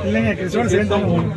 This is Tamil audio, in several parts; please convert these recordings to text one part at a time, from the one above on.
இல்லைங்க கிறிஸ்டோட சேர்ந்து வரோம்.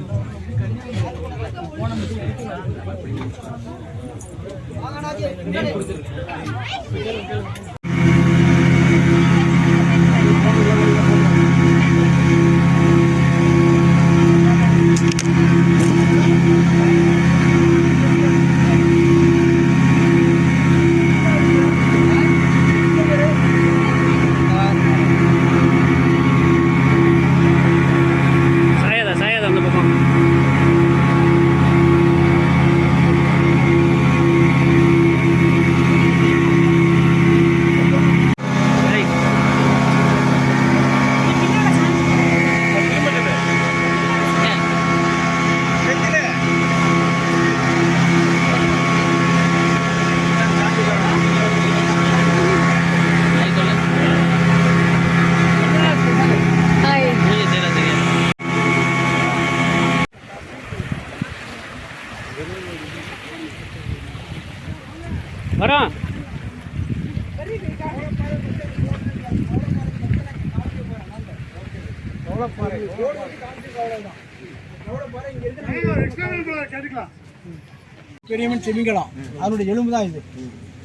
பெரியமன் செமிக்கலாம் அதனுடைய எலும்பு தான் இது.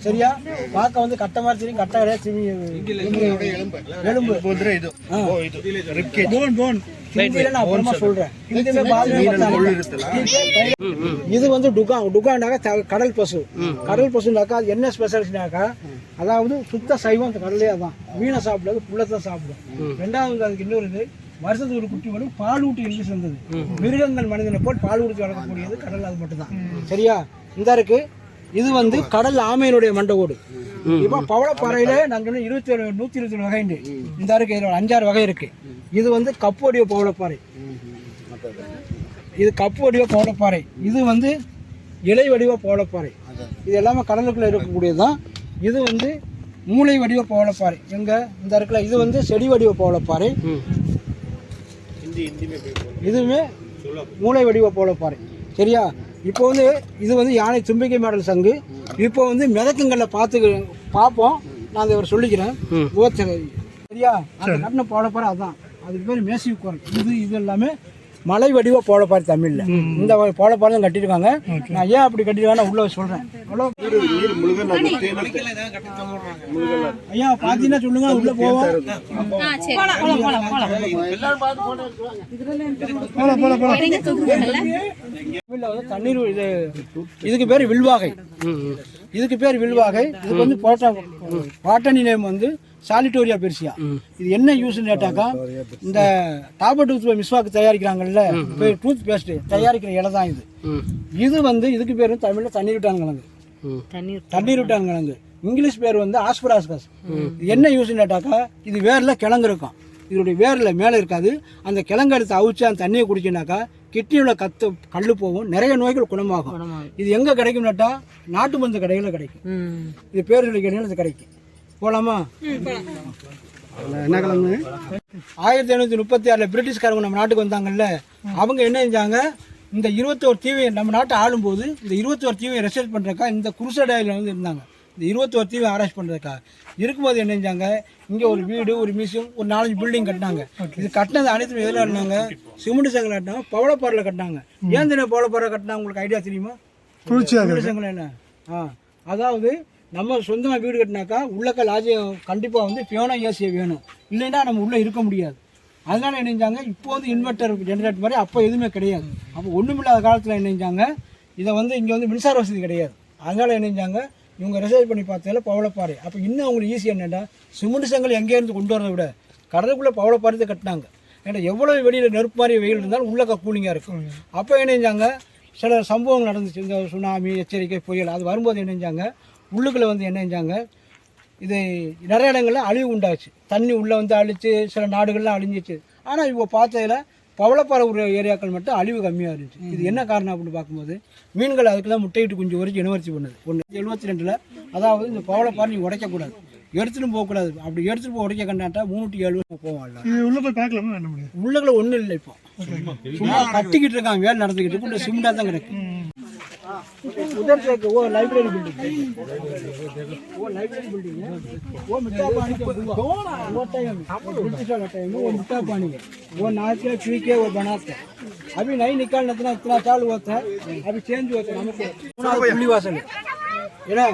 சரியா? பார்க்க வந்து கட்ட மாதிரி தெரியும், கட்ட கிடையாது. செமி எலும்பு நான் அப்புறமா சொல்றேன். இது வந்து டுகாண்டாக்கா கடல் பசு. கடல் பசுனாக்கா அது என்ன ஸ்பெஷலிஸ்ட்னாக்கா, அதாவது சுத்த சைவம். அந்த கடலே அதான் மீனை சாப்பிடாது, புள்ளத்தான் சாப்பிடும். ரெண்டாவது அதுக்கு இன்னொரு இது, வருஷத்துக்கு ஒரு குட்டி வரும், பால் ஊட்டி எழுதி சேர்ந்தது. மிருகங்கள் மனிதனை போல் பால் ஊட்டி வளர்க்கக்கூடியது கடல், அது மட்டும் தான். சரியா? இந்த இருக்கு. இது வந்து கடல் ஆமையினுடைய மண்டகோடு. இப்போ பவளப்பாறையில நாங்கள் 127 வகை உண்டு. இந்த இருக்கு, இதில் 5-6 வகை இருக்கு. இது வந்து கப்பு வடிவ பவளப்பாறை. இது கப்பு வடிவ பவளப்பாறை. இது வந்து இலை வடிவ பவளப்பாறை. இது எல்லாமே கடலுக்குள்ள இருக்கக்கூடியது தான். இது வந்து மூளை வடிவ பவளப்பாறை. எங்க இந்த இருக்குல்ல, இது வந்து செடி வடிவ பவளப்பாறை. இதுவுமே மூளை வடிவ பவளப்பாறை. சரியா? இப்போ வந்து இது வந்து யானை தும்பிக்கை மாடல் சங்கு. இப்போ வந்து மிதக்குங்களில் பார்ப்போம். நான் இவர் சொல்லிக்கிறேன். சரியா? அந்த கட்டின பவளப்பாறை அதுதான். அதுக்கு பேர் மேசிவ் குரல். இது எல்லாமே மலை வடிவ பவளப்பாறை தமிழ்ல. இந்த பவளப்பாறை தான் கட்டியிருக்காங்க. நான் ஏன் அப்படி கட்டிருக்காங்க உள்ள சொல்றேன். ஐயா பாத்தீங்கன்னா சொல்லுங்க, உள்ள போவோம். தண்ணீர் இதுக்கு பேர் வில்வாகை. இதுக்கு பேர் வில்வாகை. இதுக்கு வந்து பாட்டனி நேம் வந்து சாலிட்டோரியா பெர்சியா. இது என்ன யூஸ்ன்னு கேட்டாக்கா, இந்த டாபர் டூத் மிஸ்வாக்கு தயாரிக்கிறாங்கல்ல, டூத் பேஸ்ட் தயாரிக்கிற இடம் தான் இது. இது வந்து இதுக்கு பேர் தமிழ்ல தண்ணீர் விட்டான் கிழங்கு. தண்ணீர் விட்டான் கிழங்கு. இங்கிலீஷ் பேர் வந்து ஆஸ்பராஸ்கஸ். என்ன யூஸ்ன்னு கேட்டாக்கா, இது வேர்ல கிழங்கு இருக்கும். இதனுடைய வேரில் மேலே இருக்காது. அந்த கிழங்கு எடுத்து அவிச்சு அந்த தண்ணியை குடிச்சினாக்கா கிட்னியுள்ள கல் போகும், நிறைய நோய்கள் குணமாகும். இது எங்கே கிடைக்கும் கேட்டா, நாட்டு மருந்து கடைகளில் கிடைக்கும். இது பேர் சொல்லி கடைகள் இது கிடைக்கும். போலாமா? என்ன கிழங்கு? 1836 பிரிட்டிஷ்காரங்க நம்ம நாட்டுக்கு வந்தாங்கல்ல, அவங்க என்ன செஞ்சாங்க, இந்த 21 தீவை நம்ம நாட்டை ஆளும்போது இந்த 21 தீவை ரிசர்ச் பண்ணுறக்கா இந்த குருசடையில் வந்து இருந்தாங்க. இந்த 21 தீவை ஆராய்ச்சி பண்ணுறதுக்கா இருக்கும்போது என்ன செஞ்சாங்க, இங்கே ஒரு வீடு, ஒரு மியூசியம், ஒரு 4 பில்டிங் கட்டினாங்க. இது கட்டினது அனைத்தும் எதில் கட்டினாங்க? சிமெண்ட் செங்கல் கட்டினாங்க, பவளப்பாறையில் கட்டினாங்க. ஏன் தெரியும் பவளப்பாறை கட்டினா உங்களுக்கு ஐடியா தெரியுமா? செங்கல் என்ன? அதாவது நம்ம சொந்தமாக வீடு கட்டினாக்கா உள்ளக்க லாஜியம் கண்டிப்பாக வந்து பியோனா ஏசியை வேணும், இல்லைன்னா நம்ம உள்ளே இருக்க முடியாது. அதனால என்ன செஞ்சாங்க, இப்போ வந்து இன்வெர்டர் ஜென்ரேட்டர் மாதிரி அப்போ எதுவுமே கிடையாது. அப்போ ஒன்றுமில்லாத காலத்தில் என்ன செஞ்சாங்க, இதை வந்து இங்கே வந்து மின்சார வசதி கிடையாது. அதனால என்ன செஞ்சாங்க, இவங்க ரிசர்ச் பண்ணி பார்த்தால பவளப்பாறை. அப்போ இன்னும் அவங்களுக்கு ஈஸியாக என்னென்னா, சிமெண்ட் செங்கல் எங்கேருந்து கொண்டு வரதை விட கடலுக்குள்ளே பவளப்பாறை கட்டினாங்க. ஏன்னா எவ்வளோ வெளியில் நெருப்பு மாதிரி வெயில் இருந்தாலும் உள்ளக்க கூலிங்காக இருக்கும். அப்போ என்ன செஞ்சாங்க, சில சம்பவங்கள் நடந்துச்சு. இந்த சுனாமி எச்சரிக்கை புயல் அது வரும்போது என்ன செஞ்சாங்க, உள்ளுக்குள்ளே வந்து என்ன செஞ்சாங்க, இது நிறைய இடங்களில் அழிவு உண்டாச்சு. தண்ணி உள்ளே வந்து அழிச்சு, சில நாடுகள்லாம் அழிஞ்சிச்சு. ஆனால் இப்போ பார்த்ததில் பவளப்பாறை ஒரு ஏரியாக்கள் மட்டும் அழிவு கம்மியாக இருந்துச்சு. இது என்ன காரணம் அப்படின்னு பார்க்கும்போது, மீன்கள் அதுக்கெல்லாம் முட்டையிட்டு குஞ்சு வரைக்கும் இனவர்த்தி பண்ணுது. 1972 அதாவது இந்த பவளப்பாறை நீங்கள் உடைக்கக்கூடாது, எடுத்துகிட்டு போகக்கூடாது. அப்படி எடுத்துகிட்டு போய் உடைக்க கண்டாட்டா 3 to 7 போவாங்க. உள்ள போய் பார்க்கலாமா? உள்ளுக்குள்ள ஒன்றும் இல்லை. இப்போ சும்மா கட்டிக்கிட்டு இருக்காங்க, வேலை நடந்துக்கிட்டு இப்போ சிமெண்டாக தான் கிடக்கு. उधर से वो लाइब्रेरी बिल्डिंग वो लाइब्रेरी बिल्डिंग है वो मिट्टा पानी का वो टाइम ब्रिटिश वाला टाइम वो मिट्टा पानी है वो नाच के पी के वो बनाते हैं अभी नहीं निकालना इतना चालू होता है अभी चेंज होता है हमको पुलिवासल है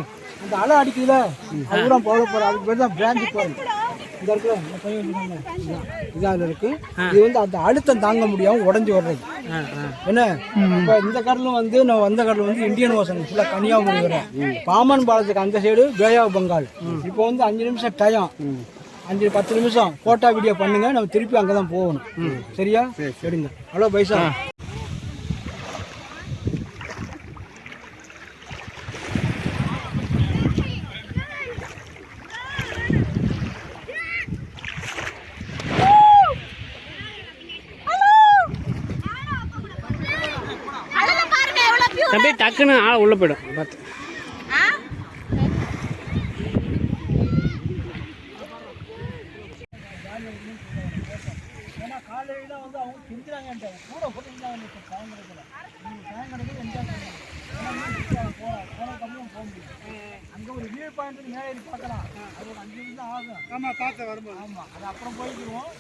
அந்த அலை அடிக்குதுல அதுதான் போட போகிறோம் அதுக்கு பேர் தான் பிரான்ச் போகிறோம் இந்த இருக்கிற இதில் இருக்கு இது வந்து அந்த அழுத்தம் தாங்க முடியாமல் உடஞ்சி வர்றது என்ன இப்போ இந்த கடலும் வந்து நான் வந்த கடல் வந்து இந்தியன் ஓசன் ஃபுல்லாக கன்னியாகுமரி வரேன் பாமன் பாலத்துக்கு அந்த சைடு பே ஆஃப் பெங்கால் இப்போ வந்து 5 நிமிஷம் டயம் 5-10 நிமிஷம் ஃபோட்டோ வீடியோ பண்ணுங்க நம்ம திருப்பி அங்கே தான் போகணும் சரியா சரிங்க ஹலோ பைசா தம்பி டக்குன்னு ஆளை உள்ளே போயிடும் பார்த்து ஏன்னா காலையில் வந்து அவங்க பிரிக்கிறாங்கன்ட்டு கூட போட்டுருந்தாங்க போக முடியும் அங்கே ஒரு வியூ பாயிண்ட் மேலே ஏறி பார்க்கலாம் அது ஒரு 5 நிமிஷம் ஆகும் ஆமாம் பார்த்து வரும்போது ஆமாம் அது அப்புறம் போய்க்குவோம்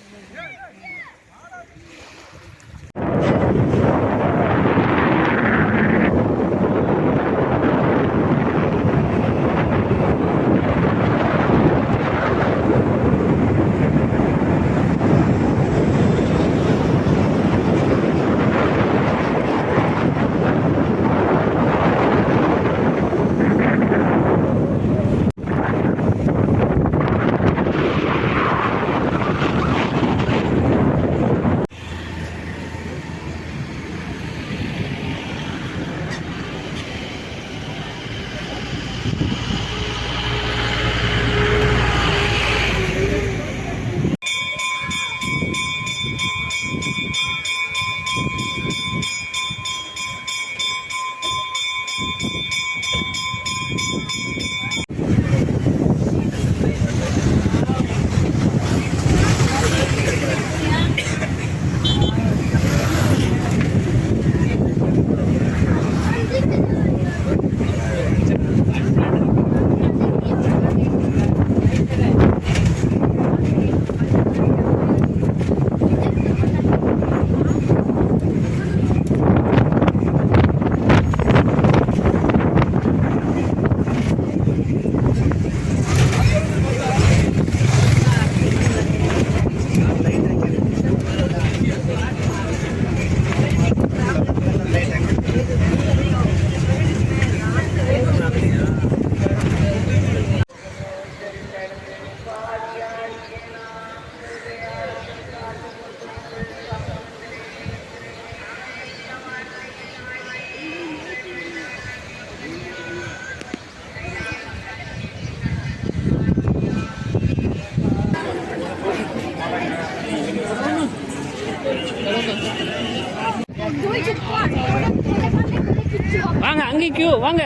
வாங்க அங்கே கியூ வாங்க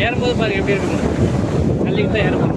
ஏறும்போது பாருங்க எப்படி இருக்கு கல்லிக்கு தான் ஏறும்